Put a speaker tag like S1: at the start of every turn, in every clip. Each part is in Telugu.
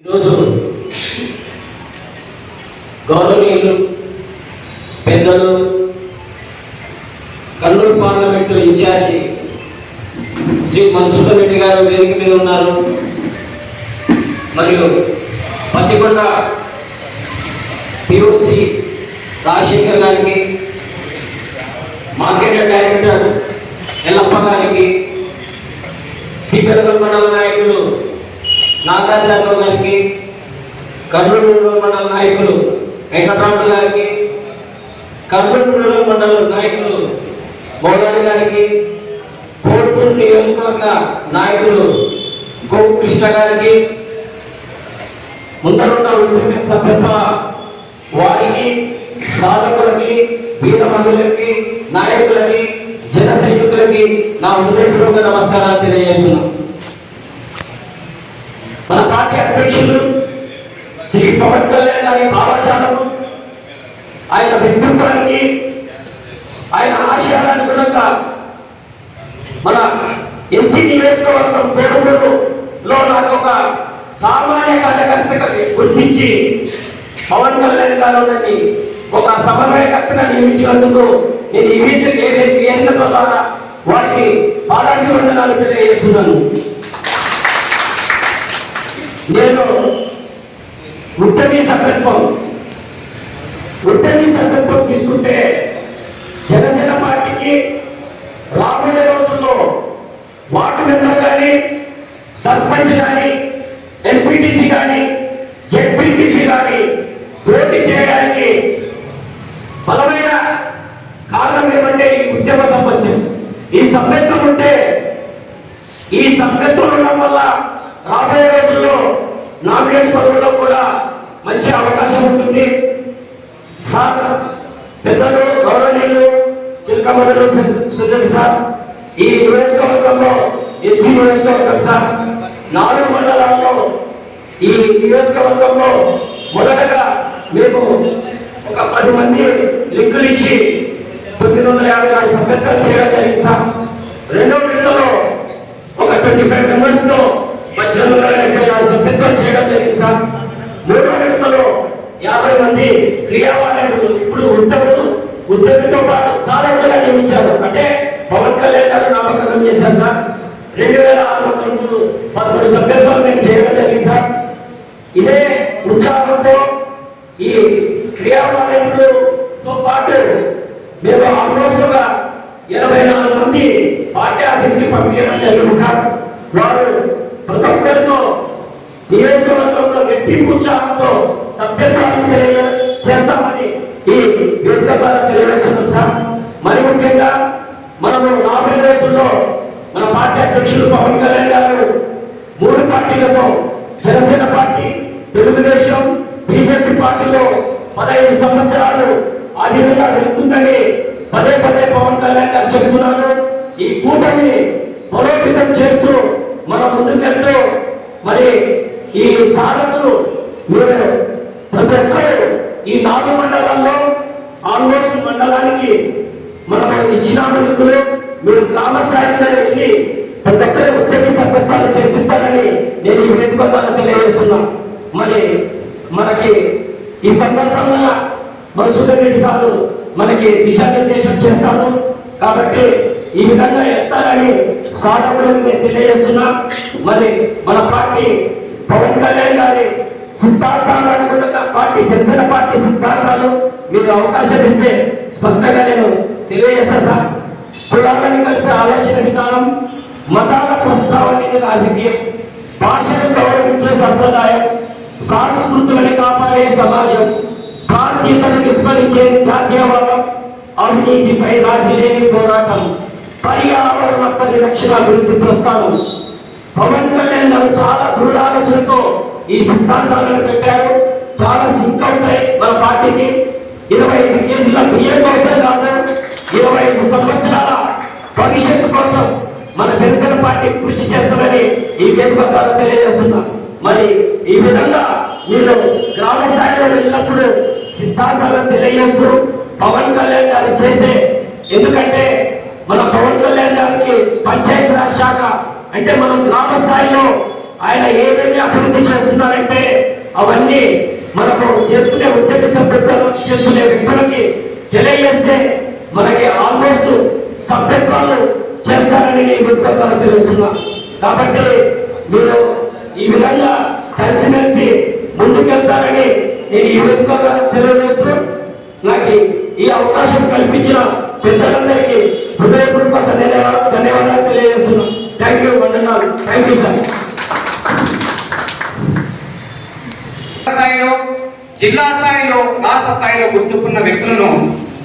S1: ఈరోజు గౌరవనీయులు పెద్దలు కర్నూలు పార్లమెంటు ఇన్ఛార్జి శ్రీ మధుసూదన్ రెడ్డి గారు వేదిక మీద ఉన్నారు. మరియు పత్తికొండ పిఓసి రాజశేఖర్ గారికి, మార్కెట్ డైరెక్టర్ ఎల్లప్ప గారికి, సిపిఎల్ మండల నాయకులు నాగార్జున గారికి, కర్నూలు మండల నాయకులు వెంకటరాముడు గారికి, కర్నూలు మండల నాయకులు మౌలాలి గారికి, కోల్పూర్ నియోజకవర్గ నాయకులు గో కృష్ణ గారికి, ముందరున్న ఉద్యమ సభ్యత్వ వారికి, సాధకులకి, వీర మహిళలకి, నాయకులకి, జన సైనికులకి నా హృదయపూర్వక నమస్కారాలు తెలియజేస్తున్నాను. మన పార్టీ అధ్యక్షులు శ్రీ పవన్ కళ్యాణ్ గారి భావజాలము, ఆయన వ్యక్తిత్వానికి, ఆయన ఆశయాలనుగుణంగా మన ఎస్సీ నియోజకవర్గం కోరుమూరులో నాకు ఒక సామాన్య కార్యకర్తగా గుర్తించి పవన్ కళ్యాణ్ గారు ఒక సమన్వయకర్తగా నియమించినందుకు నేను ఈ వేదిక ద్వారా వారికి పాదాభివందనాలు తెలియజేస్తున్నాను. నేను ఉద్యమీ సభ్యత్వం తీసుకుంటే జనసేన పార్టీకి రాబోయే రోజుల్లో వార్డు మెంబర్ కానీ, సర్పంచ్ కానీ, ఎంపీటీసీ కానీ, జెడ్పీటీసీ కానీ పోటీ చేయడానికి బలమైన కారణం ఏమంటే ఈ ఉద్యమ సభ్యత్వం. ఈ సభ్యత్వం ఉంటే, ఈ సభ్యత్వం ఉండడం వల్ల రాబోయే రోజుల్లో నామినేట్ పదవుల్లో కూడా మంచి అవకాశం ఉంటుంది. సార్ పెద్దలు గౌరవనీయులు చిలకమదలు సుజల్ సార్, ఈ నియోజకవర్గంలో ఎస్సీ నియోజకవర్గం సార్, 4 మండలాల్లో ఈ నియోజకవర్గంలో మొదటగా మేము ఒక 10 మంది లింకులు ఇచ్చి 954 సభ్యత్వాలు చేయడం జరిగింది సార్. రెండో విడతలో ఒక 25 మెంబర్స్తో 1874 సభ్యత్వాలు చేయడం జరిగింది సార్. మూడో విడతలో 50 మంది క్రియావాలంటీర్లు ఇప్పుడు ఉద్యోగితో పాటు సాధకులుగా నియమించారు. అంటే పవన్ కళ్యాణ్ గారు నామకరణం చేశారు సార్. 2613 సభ్యత్వాలు మేము చేయడం జరిగింది సార్. ఇదే ఉత్సాహంతో ఈ క్రియావాలంటీర్లతో పాటు మేము ఆల్మోస్ట్ 84 మంది పార్టీ ఆఫీస్కి పంపించడం జరిగింది సార్. వారు ప్రతి ఒక్కరితో నియోజకవర్గంలో రెట్టింపు ఉత్సాహంతో సభ్యత్వాన్ని చేస్తామని ఈ వేదిక ద్వారా తెలియజేస్తున్నాం సార్. మరి ముఖ్యంగా మనము రాబోయే రోజుల్లో మన పార్టీ అధ్యక్షులు పవన్ కళ్యాణ్ గారు 3 పార్టీలతో జనసేన పార్టీ, తెలుగుదేశం, బీజేపీ పార్టీలో 15 సంవత్సరాలు అధీనంగా వెళ్తుందని పదే పవన్ కళ్యాణ్ గారు చెబుతున్నారు. ఈ కూటమిని బలోపేతం చేస్తూ మనం ముందుకెళ్తూ మరి ఈ సాధకులు మీరు ప్రతి ఒక్కరు ఈ 4 మండలాల్లో ఆల్మోస్ట్ మండలానికి మనం ఇచ్చిన మునుకులు మీరు గ్రామ స్థాయిలో వెళ్ళి ప్రతి ఒక్కరి ఉద్యమ సభ్యత్వాలు చేపిస్తారని నేను ఈ వేదిక ద్వారా తెలియజేస్తున్నాను. మరి మనకి ఈ సందర్భంగా మధుసూదన్ రెడ్డి సార్ మనకి దిశానిర్దేశం చేస్తాను కాబట్టి ఈ విధంగా ఎత్తారని సాధకులకు నేను తెలియజేస్తున్నా. మరి మన పార్టీ పవన్ కళ్యాణ్ గారి సిద్ధాంతాలు అనుగుణంగా పార్టీ జనసేన పార్టీ సిద్ధాంతాలు మీరు అవకాశం ఇస్తే స్పష్టంగా నేను తెలియజేస్తా సార్. కులాలని కలిపే ఆలోచన విధానం, మతాల ప్రస్తావన రాజకీయం, భాషను గౌరవించే సంప్రదాయం, సంస్కృతులను కాపాడే సమాజం, ప్రాంతీయతను విస్మరించే జాతీయవాదం, అవినీతిపై రాజీ లేని పోరాటం, పర్యావరణ పరిరక్షణ అభివృద్ధి ప్రస్థానం. పవన్ కళ్యాణ్ గారు చాలా దృఢాలోచనతో ఈ సిద్ధాంతాలను పెట్టారు. చాలా సింక్ అవుతాయి మన పార్టీకి. 25 కేజీల బియ్యం కోసం కాదు, 25 సంవత్సరాల భవిష్యత్తు కోసం మన జనసేన పార్టీ కృషి చేస్తామని ఈ వేదిక ద్వారా తెలియజేస్తున్నా. మరి ఈ విధంగా మీరు గ్రామ స్థాయిలో వెళ్ళినప్పుడు సిద్ధాంతాలను తెలియజేస్తూ పవన్ కళ్యాణ్ గారు చేసే, ఎందుకంటే మన పవన్ కళ్యాణ్ గారికి పంచాయతీరాజ్ శాఖ అంటే మనం గ్రామ స్థాయిలో ఆయన ఏమేమి అభివృద్ధి చేస్తున్నారంటే అవన్నీ మనకు చేసుకునే ఉద్యోగ సభ్యత్వం చేసుకునే వ్యక్తులకి తెలియజేస్తే మనకి ఆల్మోస్ట్ సభ్యత్వాలు చేస్తారని నేను విధంగా తెలుస్తున్నా. కాబట్టి మీరు ఈ విధంగా కలిసిమెలిసి ముందుకెళ్తారని నేను ఈ విధంగా తెలియజేస్తూ నాకు ఈ అవకాశం కల్పించిన పెద్దలందరికీ హృదయపూర్వక ధన్యవాదాలు తెలియజేస్తున్నాను. థ్యాంక్ యూ వందనాలు. Thank you sir.
S2: స్థాయిలో, జిల్లా స్థాయిలో, రాష్ట్ర స్థాయిలో గుర్తుకున్న వ్యక్తులను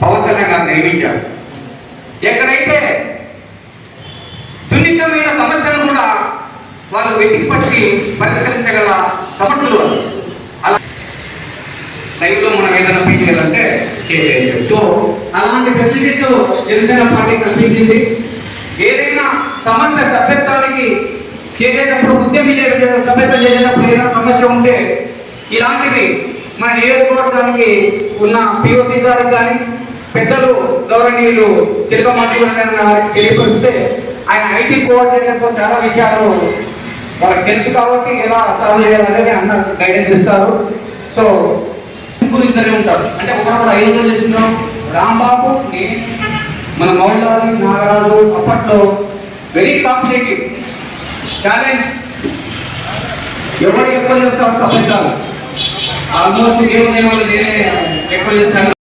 S2: పవన్ కళ్యాణ్ గారు నియమించారు. ఎక్కడైతే సున్నితమైన సమస్యలు కూడా వాళ్ళు వెతికి పట్టి పరిష్కరించగల సమర్థులు అలా లైవ్లో మనం ఏదైనా పీకేయాలంటే చేసేయచ్చు. సో అలాంటి ఫెసిలిటీస్ జనసేన పార్టీ కల్పించింది. ఏదైనా సమస్య సభ్యత్వానికి చేసేటప్పుడు సభ్యత్వం చేసేటప్పుడు ఏదైనా సమస్య ఉంటే ఇలాంటివి మన నియోజకవర్గానికి ఉన్న పిఓసి గారికి కానీ పెద్దలు గౌరవనీయులు తిరుగమాధ్యులను తెలియపరిస్తే ఆయన ఐటీ కోఆర్డినేటర్తో చాలా విషయాలు వాళ్ళకి తెలుసు కాబట్టి ఎలా సాల్వ్ చేయాలనేది అన్న గైడెన్స్ ఇస్తారు. సో ఇద్దరే ఉంటారు అంటే ఒకప్పుడు 5 రోజులు చేస్తున్నాం. రాంబాబు, మన మౌలాలి, నాగరాజు అప్పట్లో వెరీ కాంపిటేటివ్ ఛాలెంజ్. ఎవరు ఎక్కువ చేస్తారు సభ్యతాలు ఆల్మోస్ట్ ఏమైనా నేనే ఎక్కువ చేస్తాను.